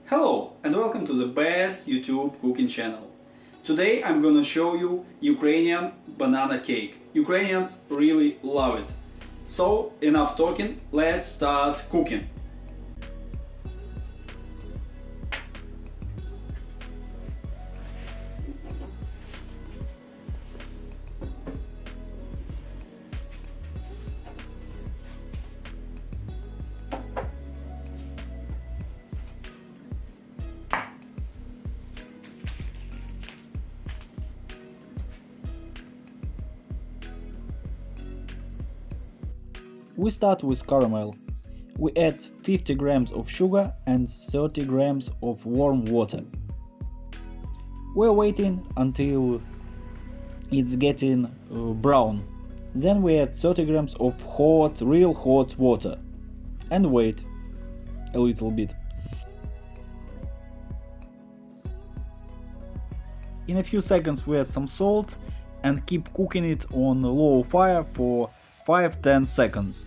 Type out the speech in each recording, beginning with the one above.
Hello and welcome to the best YouTube cooking channel. Today I'm gonna show you Ukrainian banana cake. Ukrainians really love it. So enough talking, let's start cooking. We start with caramel. We add 50 grams of sugar and 30 grams of warm water. We're waiting until it's getting brown. Then we add 30 grams of real hot water and wait a little bit. In a few seconds we add some salt and keep cooking it on low fire for 5-10 seconds.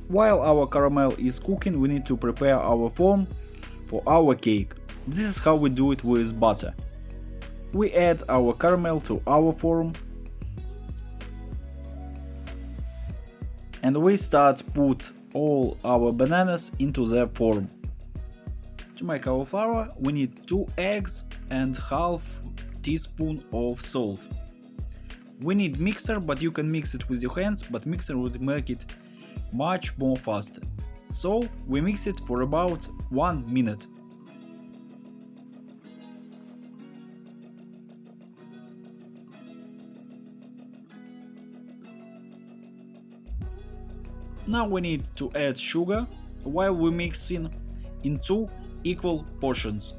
While our caramel is cooking, we need to prepare our form for our cake. This is how we do it with butter. We add our caramel to our form and we start put all our bananas into their form. To make our flour we need 2 eggs and half teaspoon of salt. We need mixer, but you can mix it with your hands, but mixer would make it much more faster. So we mix it for about 1 minute. Now we need to add sugar while we mixing in 2 equal portions.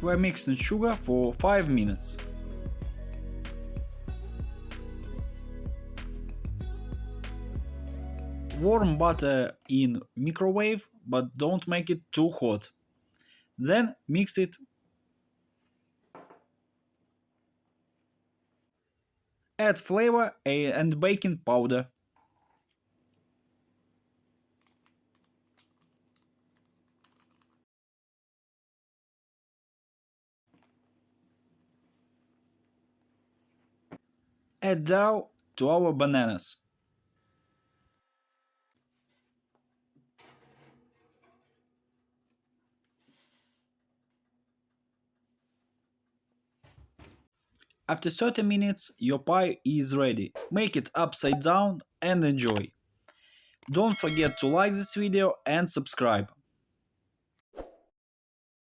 We're mixing sugar for 5 minutes. Warm butter in microwave, but don't make it too hot. Then mix it. Add flavor and baking powder. Add dough to our bananas. After 30 minutes your pie is ready. Make it upside down and enjoy. Don't forget to like this video and subscribe.